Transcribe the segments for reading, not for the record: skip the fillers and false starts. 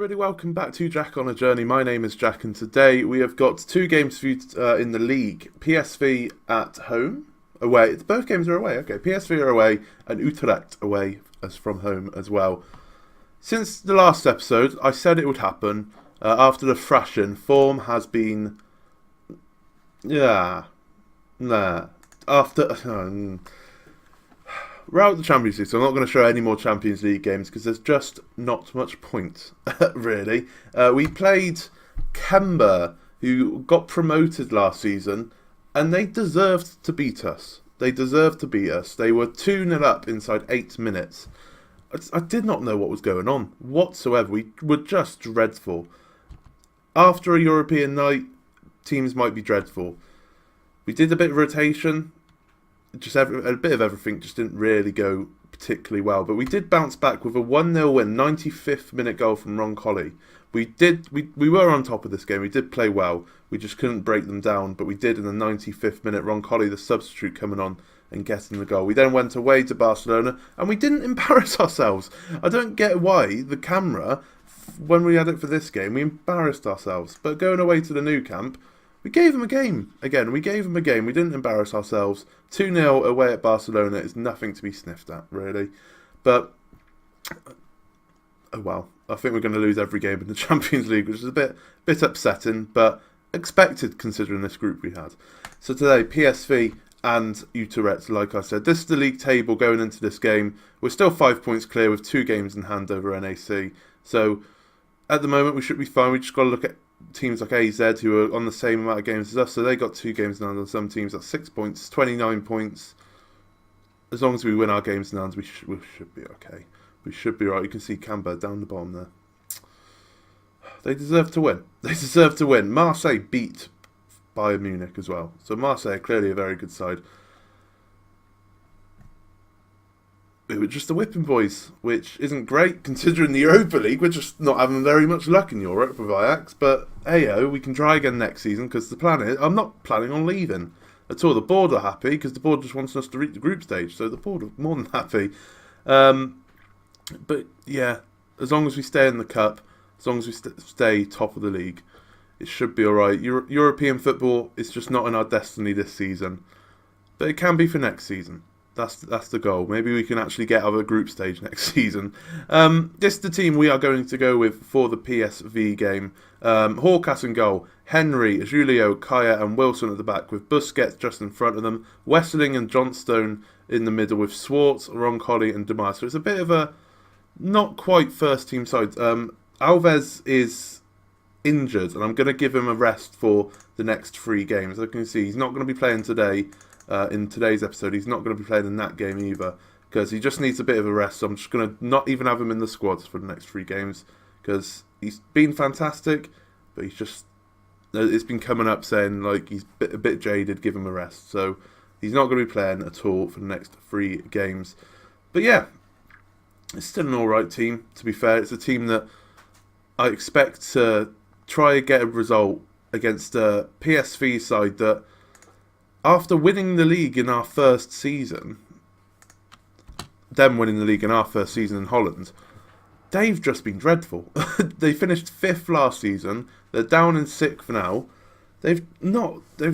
everybody, welcome back to Jack on a Journey. My name is Jack and today we have got two games for you in the league. PSV at home, away. Both games are away, okay. PSV are away and Utrecht away as from home as well. Since the last episode, I said it would happen. After the thrashing, form has been... We're out of the Champions League, so I'm not going to show any more Champions League games because there's just not much point, really. We played Kemba, who got promoted last season, and they deserved to beat us. They deserved to beat us. They were 2-0 up inside 8 minutes. I did not know what was going on whatsoever. We were just dreadful. After a European night, teams might be dreadful. We did a bit of rotation. Just a bit of everything just didn't really go particularly well. But we did bounce back with a 1-0 win, 95th minute goal from Ron Colley. We were on top of this game. We did play well. We just couldn't break them down. But we did in the 95th minute. Ron Colley, the substitute, coming on and getting the goal. We then went away to Barcelona and we didn't embarrass ourselves. I don't get why the camera, when we had it for this game, we embarrassed ourselves. But going away to the new camp, we gave them a game. Again, we gave them a game. We didn't embarrass ourselves. 2-0 away at Barcelona is nothing to be sniffed at, really. But, oh well. I think we're going to lose every game in the Champions League, which is a bit upsetting, but expected considering this group we had. So today, PSV and Utrecht, like I said. This is the league table going into this game. We're still 5 points clear with 2 games in hand over NAC. So, at the moment, we should be fine. We just got to look at teams like AZ who are on the same amount of games as us, so they got 2 games in hand, and some teams at 6 points, 29 points. As long as we win our games in hand, we should be okay. We should be right. You can see Camber down the bottom there. They deserve to win. They deserve to win. Marseille beat Bayern Munich as well, so Marseille are clearly a very good side. It was just the whipping boys, which isn't great considering the Europa League. We're just not having very much luck in Europe with Ajax, but heyo, we can try again next season because the plan is, I'm not planning on leaving at all. The board are happy because the board just wants us to reach the group stage, so the board are more than happy. But yeah, as long as we stay in the cup, as long as we stay top of the league, it should be alright. European football is just not in our destiny this season, but it can be for next season. That's the goal. Maybe we can actually get out of the group stage next season. This is the team we are going to go with for the PSV game. Hawkas in goal. Henry, Julio, Kaya and Wilson at the back with Busquets just in front of them. Wessling and Johnstone in the middle with Swartz, Ron Colley and Demar. So it's a bit of a not quite first team side. Alves is injured and I'm going to give him a rest for the next 3 games. As you can see, he's not going to be playing today. In today's episode, he's not going to be playing in that game either because he just needs a bit of a rest. So I'm just going to not even have him in the squads for the next 3 games because he's been fantastic, but it's been coming up saying like he's a bit jaded. Give him a rest, so he's not going to be playing at all for the next 3 games. But yeah, it's still an alright team. To be fair, it's a team that I expect to try and get a result against a PSV side that, after winning the league in our first season, them winning the league in our first season in Holland, they've just been dreadful. They finished 5th last season. They're down in 6th now. They've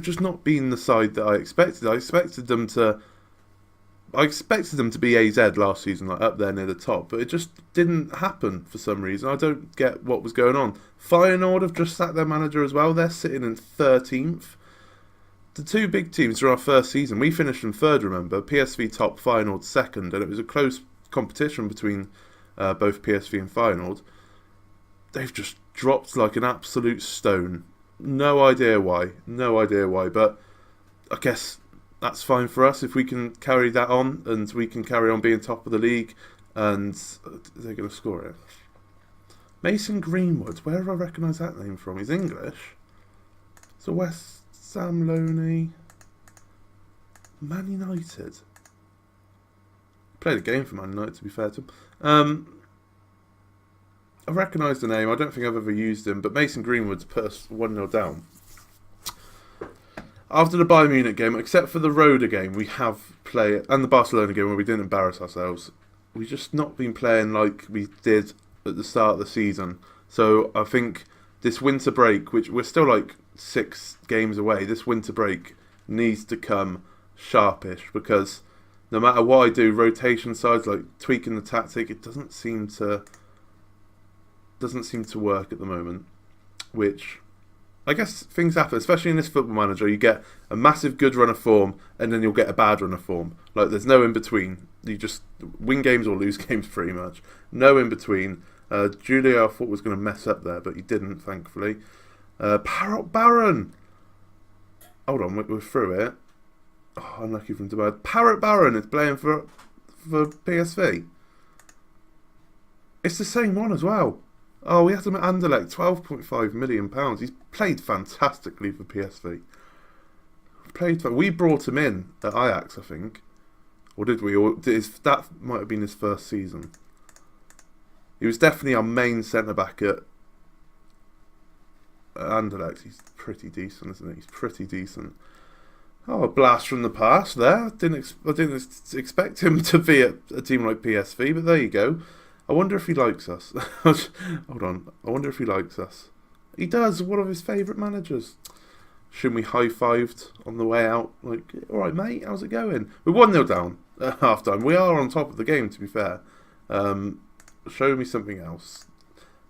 just not been the side that I expected. I expected them to be AZ last season, like up there near the top, but it just didn't happen for some reason. I don't get what was going on. Feyenoord have just sacked their manager as well. They're sitting in 13th. The 2 big teams from our first season, we finished in 3rd, remember? PSV top, Feyenoord 2nd, and it was a close competition between both PSV and Feyenoord. They've just dropped like an absolute stone. No idea why, but I guess that's fine for us if we can carry that on and we can carry on being top of the league and they're going to score it. Mason Greenwood, where do I recognise that name from? He's English. So West Sam Loney, Man United. Played a game for Man United, to be fair to him. I recognise the name. I don't think I've ever used him, but Mason Greenwood's put us 1-0 down. After the Bayern Munich game, except for the Roda game, we have played, and the Barcelona game where we didn't embarrass ourselves, we've just not been playing like we did at the start of the season. So I think this winter break, which we're still like 6 games away, this winter break needs to come sharpish, because no matter what I do, rotation sides, like tweaking the tactic, it doesn't seem to work at the moment, which I guess things happen, especially in this Football Manager. You get a massive good run of form, and then you'll get a bad run of form. Like, there's no in between. You just win games or lose games, pretty much. No in between. Julia, I thought was going to mess up there, but he didn't, thankfully. Parrot Baron. Hold on, we're through it. Oh, unlucky from Dubai. Parrot Baron is playing for PSV. It's the same one as well. Oh, we had him at Anderlecht, £12.5 million. He's played fantastically for PSV. We brought him in at Ajax, I think. Or did we? That might have been his first season. He was definitely our main centre-back at Anderlecht. He's pretty decent, isn't he? He's pretty decent. Oh, a blast from the past there. I didn't expect him to be at a team like PSV, but there you go. I wonder if he likes us. Hold on. I wonder if he likes us. He does. One of his favourite managers. Shouldn't we high-fived on the way out? Like, all right, mate, how's it going? We're 1-0 down at half-time. We are on top of the game, to be fair. Show me something else.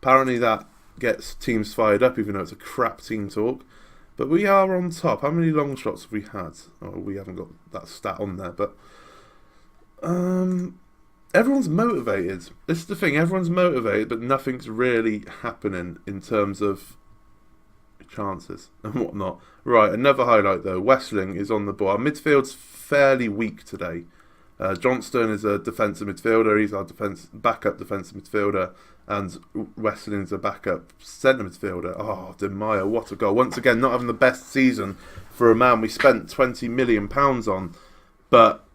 Apparently that gets teams fired up, even though it's a crap team talk. But we are on top. How many long shots have we had? Oh, we haven't got that stat on there, but... everyone's motivated. This is the thing, everyone's motivated, but nothing's really happening in terms of chances and whatnot. Right, another highlight though. Wessling is on the ball. Our midfield's fairly weak today. Johnston is a defensive midfielder. He's our backup defensive midfielder. And Wessling's a backup centre midfielder. Oh, De Meyer, what a goal. Once again, not having the best season for a man we spent £20 million on. But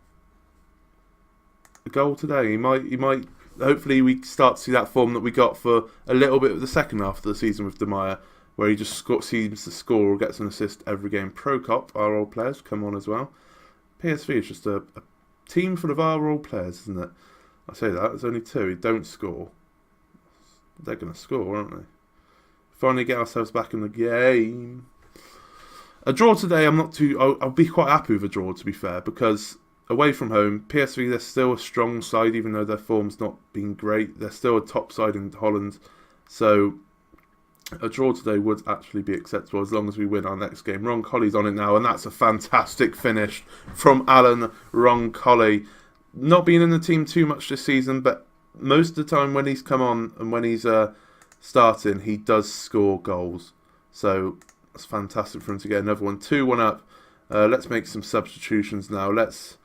a goal today. He might. Hopefully, we start to see that form that we got for a little bit of the second half of the season with De Meyer, where he just seems to score or gets an assist every game. Prokop, our old players, come on as well. PSV is just a team full of our old players, isn't it? I say that. There's only 2 who don't score. They're going to score, aren't they? Finally get ourselves back in the game. A draw today, I'll be quite happy with a draw, to be fair, because away from home, PSV, they're still a strong side, even though their form's not been great. They're still a top side in Holland. So a draw today would actually be acceptable as long as we win our next game. Roncolli's on it now, and that's a fantastic finish from Alan Roncolli. Not been in the team too much this season, but most of the time when he's come on and when he's starting, he does score goals. So that's fantastic for him to get another one. 2-1 up. Let's make some substitutions now. Let's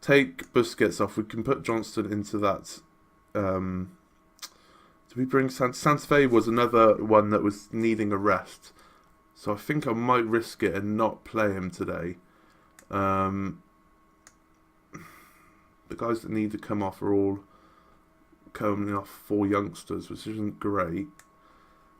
take Busquets off. We can put Johnston into that. Do we bring Sansfe was another one that was needing a rest. So I think I might risk it and not play him today. The guys that need to come off are all coming off 4 youngsters, which isn't great.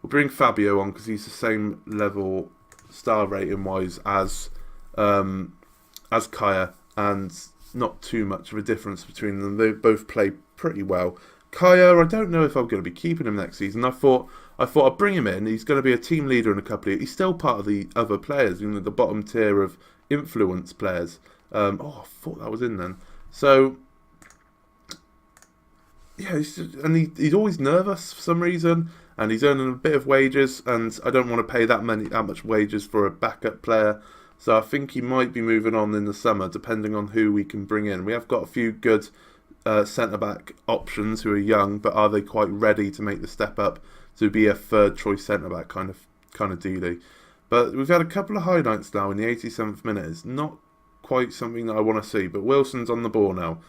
We'll bring Fabio on because he's the same level star rating wise as Kaya, and not too much of a difference between them. They both play pretty well. Kaya, I don't know if I'm going to be keeping him next season. I thought I'd bring him in. He's going to be a team leader in a couple of years. He's still part of the other players, the bottom tier of influence players. I thought that was in then. So yeah, he's always nervous for some reason, and he's earning a bit of wages, and I don't want to pay that much wages for a backup player. So I think he might be moving on in the summer, depending on who we can bring in. We have got a few good centre-back options who are young, but are they quite ready to make the step up to be a third-choice centre-back kind of dealy? But we've had a couple of highlights now in the 87th minute. It's not quite something that I want to see, but Wilson's on the ball now.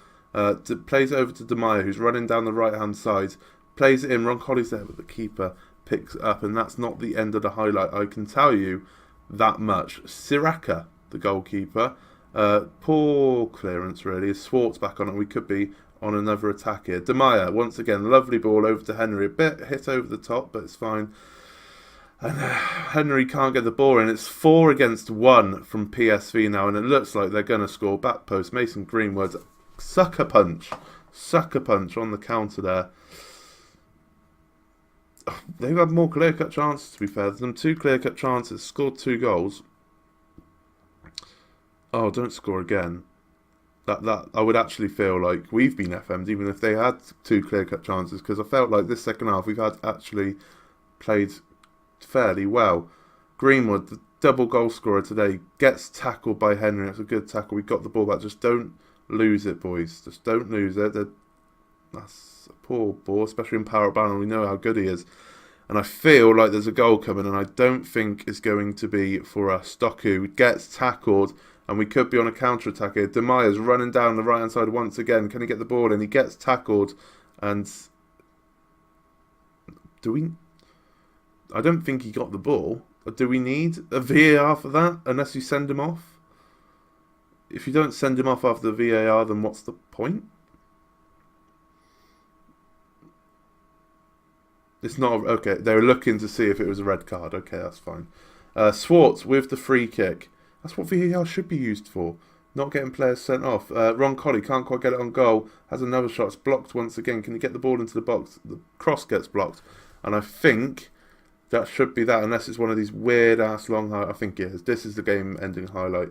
Plays it over to De Meyer, who's running down the right-hand side. Plays it in. Roncolli's there, but the keeper picks it up, and that's not the end of the highlight. I can tell you that much. Siraka, the goalkeeper, poor clearance really. Is Swartz back on it? We could be on another attack here. De Meyer, once again, lovely ball over to Henry. A bit hit over the top, but it's fine. And Henry can't get the ball in. It's 4 against 1 from PSV now, and it looks like they're going to score. Back post, Mason Greenwood, sucker punch on the counter there. they've had more clear-cut chances, to be fair. There's them 2 clear-cut chances, scored 2 goals. Oh, don't score again. That I would actually feel like we've been FM'd, even if they had 2 clear-cut chances, because I felt like this second half we've had actually played fairly well. Greenwood, the double goal scorer today, gets tackled by Henry. That's a good tackle. We got the ball back. Just don't lose it, boys. Just don't lose it. That's a poor ball, especially in Power Banner. We know how good he is. And I feel like there's a goal coming, and I don't think it's going to be for us. Doku gets tackled, and we could be on a counter-attack here. Demire's running down the right-hand side once again. Can he get the ball in? He gets tackled, and I don't think he got the ball. Do we need a VAR for that, unless you send him off? If you don't send him off after the VAR, then what's the point? It's not... Okay, they were looking to see if it was a red card. Okay, that's fine. Swartz with the free kick. That's what VAR should be used for. Not getting players sent off. Ron Colley can't quite get it on goal. Has another shot. It's blocked once again. Can he get the ball into the box? The cross gets blocked. And I think that should be that, unless it's one of these weird-ass long highlights. I think it is. This is the game-ending highlight.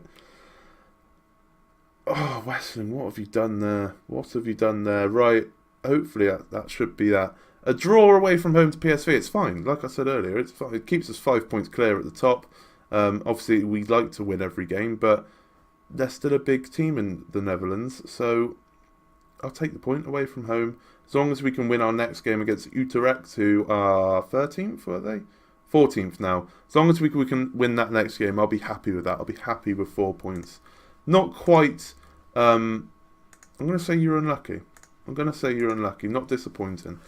Oh, Weston, what have you done there? What have you done there? Right, hopefully that should be that. A draw away from home to PSV, it's fine. Like I said earlier, it's fine. It keeps us 5 points clear at the top. Obviously, we'd like to win every game, but they're still a big team in the Netherlands, so I'll take the point away from home. As long as we can win our next game against Utrecht, who are 13th, were they? 14th now. As long as we can win that next game, I'll be happy with that. I'll be happy with 4 points. Not quite... I'm going to say you're unlucky. I'm going to say you're unlucky. Not disappointing.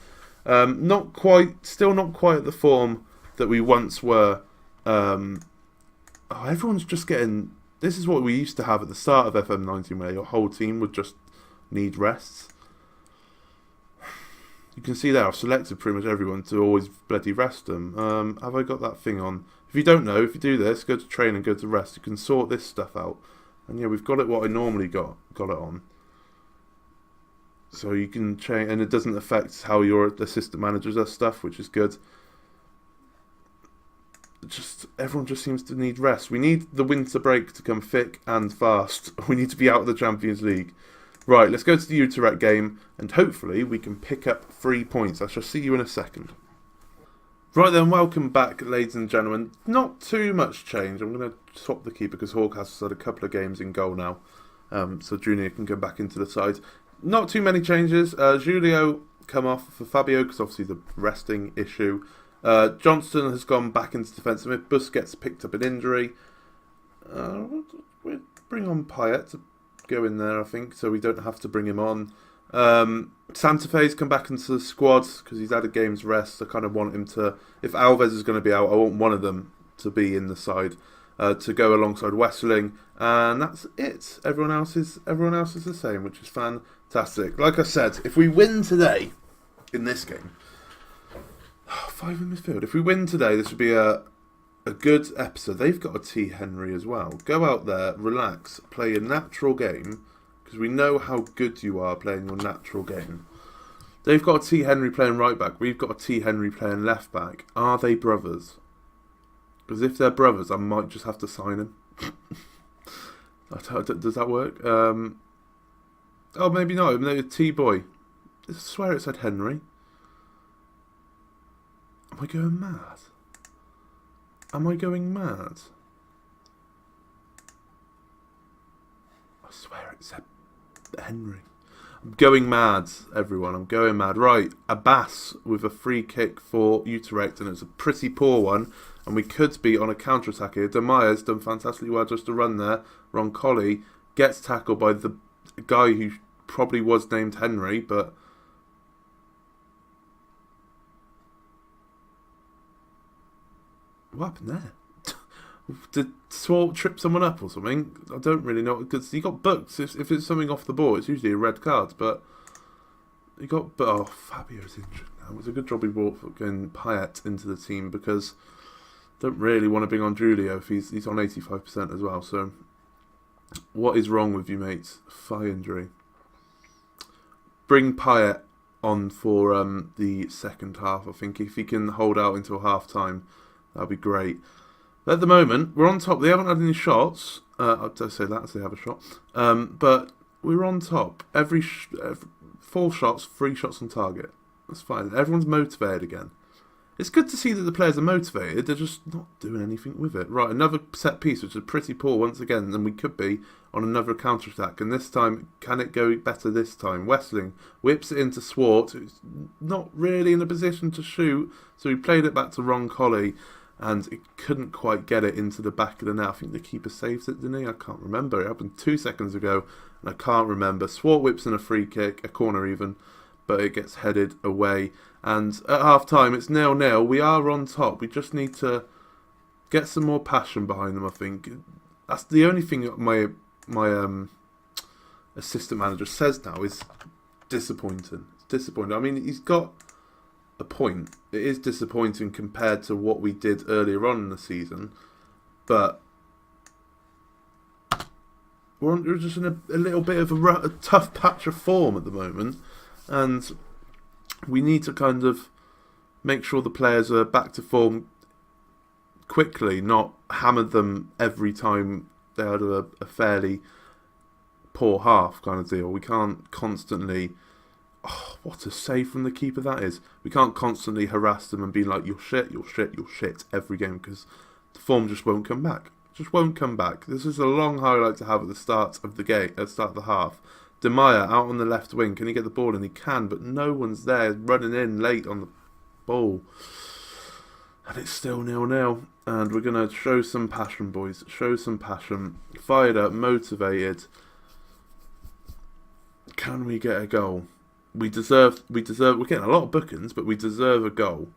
Not quite... Still not quite at the form that we once were. Everyone's just getting... This is what we used to have at the start of FM19, where your whole team would just need rests. You can see there, I've selected pretty much everyone to always bloody rest them. Have I got that thing on? If you don't know, if you do this, go to train and go to rest. You can sort this stuff out. And yeah, we've got it what I normally got it on. So you can change, and it doesn't affect how your assistant manager does stuff, which is good. Everyone just seems to need rest. We need the winter break to come thick and fast. We need to be out of the Champions League. Right, let's go to the Utrecht game, and hopefully we can pick up 3 points. I shall see you in a second. Right then, welcome back, ladies and gentlemen. Not too much change. I'm going to swap the keeper because Hawk has had a couple of games in goal now. So Junior can go back into the side. Not too many changes. Julio come off for Fabio because obviously the resting issue. Johnston has gone back into defensive mid. Busquets picked up an injury. We'll bring on Payet to go in there, I think, so we don't have to bring him on. Santa Fe's come back into the squad because he's had a game's rest. I kind of want him to, if Alves is going to be out, I want one of them to be in the side to go alongside Wessling, and that's it. Everyone else is the same, which is fantastic. Like I said, if we win today in this game, 5 in midfield. If we win today, this would be a good episode. They've got a T. Henry as well. Go out there, relax, play a natural game, because we know how good you are playing your natural game. They've got a T. Henry playing right back. We've got a T. Henry playing left back. Are they brothers? Because if they're brothers, I might just have to sign him. Does that work? Oh, maybe not. Maybe T-boy. I swear it said Henry. Am I going mad? Am I going mad? I swear it said Henry. I'm going mad, everyone. I'm going mad. Right, Abbas with a free kick for Utrecht, and it's a pretty poor one. And we could be on a counter-attack here. Demire's done fantastically well just to run there. Ron Colley gets tackled by the guy who probably was named Henry, but... What happened there? Did Swart trip someone up or something? I don't really know, because he got booked. If it's something off the ball, it's usually a red card, but he got... Oh, Fabio's injured now. It was a good job he brought fucking Payet into the team, because I don't really want to bring on Julio if he's on 85% as well, so what is wrong with you, mates? Thigh injury. Bring Payet on for the second half. I think if he can hold out until half time, that'd be great. At the moment, we're on top. They haven't had any shots. I don't say that as they have a shot. But we're on top. Every 4 shots, 3 shots on target. That's fine. Everyone's motivated again. It's good to see that the players are motivated. They're just not doing anything with it. Right, another set piece, which is pretty poor once again. And we could be on another counter-attack. And this time, can it go better this time? Wessling whips it into Swart, who's not really in a position to shoot. So he played it back to Ron Colley. And it couldn't quite get it into the back of the net. I think the keeper saved it, didn't he? I can't remember. It happened 2 seconds ago. And I can't remember. Swart whips in a free kick, a corner even. But it gets headed away. And at half-time, it's 0-0. We are on top. We just need to get some more passion behind them, I think. That's the only thing that my assistant manager says now is disappointing. It's disappointing. I mean, he's got a point. It is disappointing compared to what we did earlier on in the season. But we're just in a little bit of a tough patch of form at the moment. And we need to kind of make sure the players are back to form quickly, not hammer them every time they had a fairly poor half kind of deal. We can't constantly... Oh, what a save from the keeper that is. We can't constantly harass them and be like, you're shit, you're shit, you're shit every game, because the form just won't come back. Just won't come back. This is a long highlight to have at the start of the game, at the start of the half. De Meyer out on the left wing. Can he get the ball? And he can, but no one's there running in late on the ball. And it's still 0-0. And we're going to show some passion, boys. Show some passion. Fired up, motivated. Can we get a goal? We deserve, we're getting a lot of bookings, but we deserve a goal.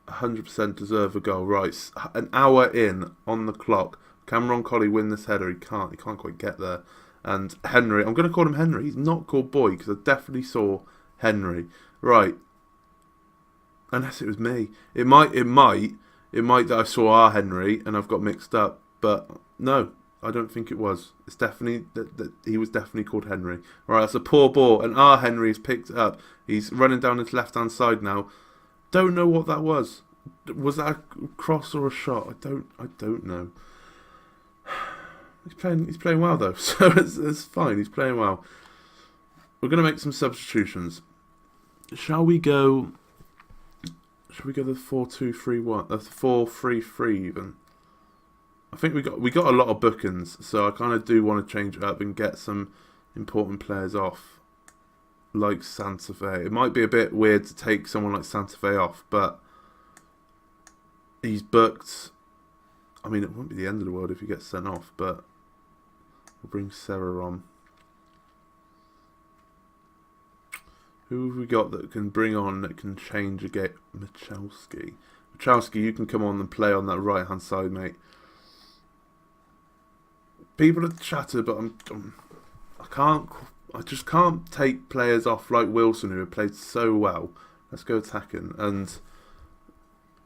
100% deserve a goal. Right, an hour in on the clock. Can Ron Colley win this header? He can't quite get there. And Henry, I'm going to call him Henry. He's not called Boy because I definitely saw Henry. Right. Unless it was me. It might that I saw our Henry and I've got mixed up. But no, I don't think it was. It's definitely that he was definitely called Henry. Right, that's a poor ball, and our Henry has picked it up. He's running down his left-hand side now. Don't know what that was. Was that a cross or a shot? I don't know. He's playing well though, so it's fine. He's playing well. We're going to make some substitutions. Shall we go the 4-2-3-1? 4-3-3 even. I think we got a lot of bookings, so I kind of do want to change it up and get some important players off, like Santa Fe. It might be a bit weird to take someone like Santa Fe off, but he's booked. I mean, it won't be the end of the world if he gets sent off, but we'll bring Sarah on. Who have we got that can bring on, that can change a game? Michalski. Michalski, you can come on and play on that right-hand side, mate. People have chatted, but I just can't take players off like Wilson, who have played so well. Let's go attacking, and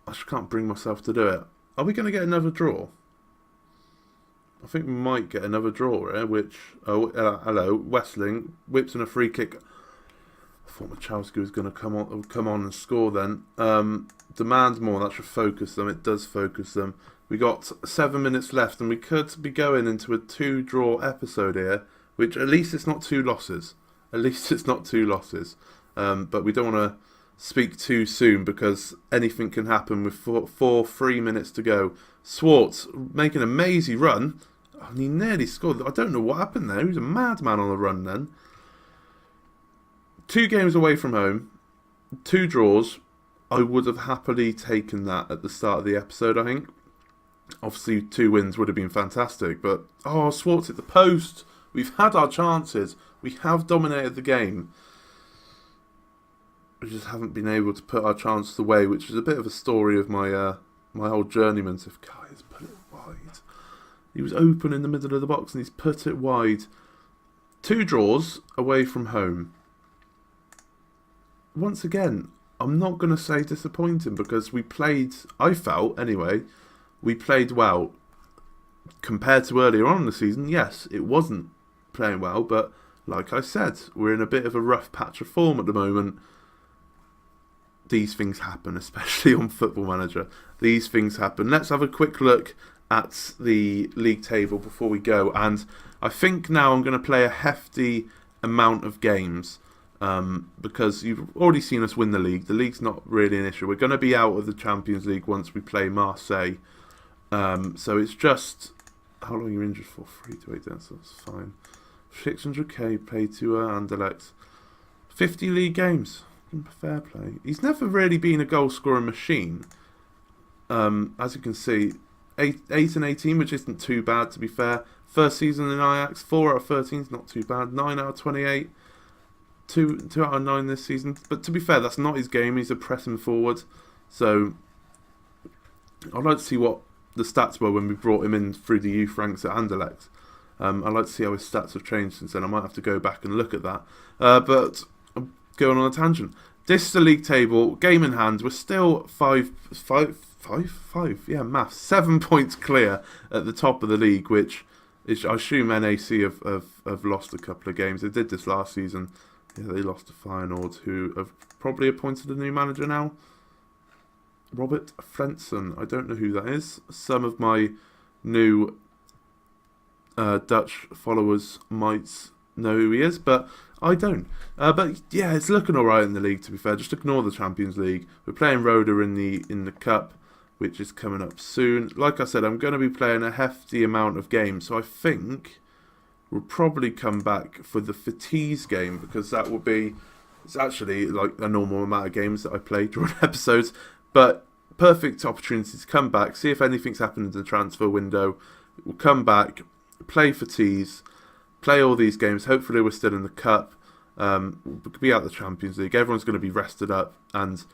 I just can't bring myself to do it. Are we going to get another draw? I think we might get another draw here, which... hello, Wessling whips in a free kick. I thought Michalski was going to come on and score then. Demand more, that should focus them. It does focus them. We got 7 minutes left, and we could be going into a 2-draw episode here, which at least it's not 2 losses. At least it's not 2 losses. But we don't want to speak too soon because anything can happen with 3 minutes to go. Swartz making an amazing run. And he nearly scored. I don't know what happened there. He was a madman on the run then. 2 games away from home. 2 draws. I would have happily taken that at the start of the episode, I think. Obviously, 2 wins would have been fantastic. But, Swartz hit the post. We've had our chances. We have dominated the game. We just haven't been able to put our chances away, which is a bit of a story of my my whole journeyman. So if guys put it wide, he was open in the middle of the box and he's put it wide. 2 draws away from home. Once again, I'm not going to say disappointing because we played. I felt anyway, we played well compared to earlier on in the season. Yes, it wasn't playing well, but like I said, we're in a bit of a rough patch of form at the moment. these things happen, especially on Football Manager. These things happen. Let's have a quick look at the league table before we go. And I think now I'm going to play a hefty amount of games because you've already seen us win the league. The league's not really an issue. We're going to be out of the Champions League once we play Marseille. So it's just... How long are you injured for? 3 to 8 days, so that's fine. 600k paid to Anderlecht. 50 league games. Fair play. He's never really been a goal scoring machine. As you can see, 8 and 18, which isn't too bad to be fair. First season in Ajax, 4 out of 13 is not too bad. 9 out of 28. 2 out of 9 this season. But to be fair, that's not his game. He's a pressing forward. So I'd like to see what the stats were when we brought him in through the youth ranks at Anderlecht. I'd like to see how his stats have changed since then. I might have to go back and look at that. But I'm going on a tangent. This is the league table. Game in hand. We're still 5. Yeah, maths. 7 points clear at the top of the league, which is, I assume NAC have lost a couple of games. They did this last season. Yeah, they lost to Feyenoord, who have probably appointed a new manager now. Robert Frentzen. I don't know who that is. Some of my new Dutch followers might know who he is, but I don't. But yeah, it's looking alright in the league, to be fair. Just ignore the Champions League. We're playing Roda in the Cup, which is coming up soon. Like I said, I'm going to be playing a hefty amount of games, so I think we'll probably come back for the Fatigues game, because that will be... It's actually like a normal amount of games that I play during episodes, but perfect opportunity to come back, see if anything's happened in the transfer window. We'll come back, play Fatigues, play all these games. Hopefully we're still in the Cup. We'll be out of the Champions League. Everyone's going to be rested up, and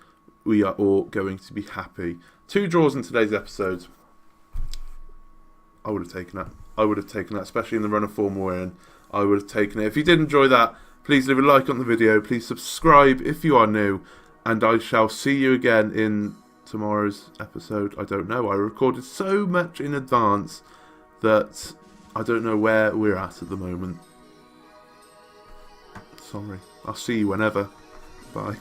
we are all going to be happy. 2 draws in today's episode. I would have taken that. I would have taken that, especially in the run of form we're in. I would have taken it. If you did enjoy that, please leave a like on the video. Please subscribe if you are new. And I shall see you again in tomorrow's episode. I don't know. I recorded so much in advance that I don't know where we're at the moment. Sorry. I'll see you whenever. Bye.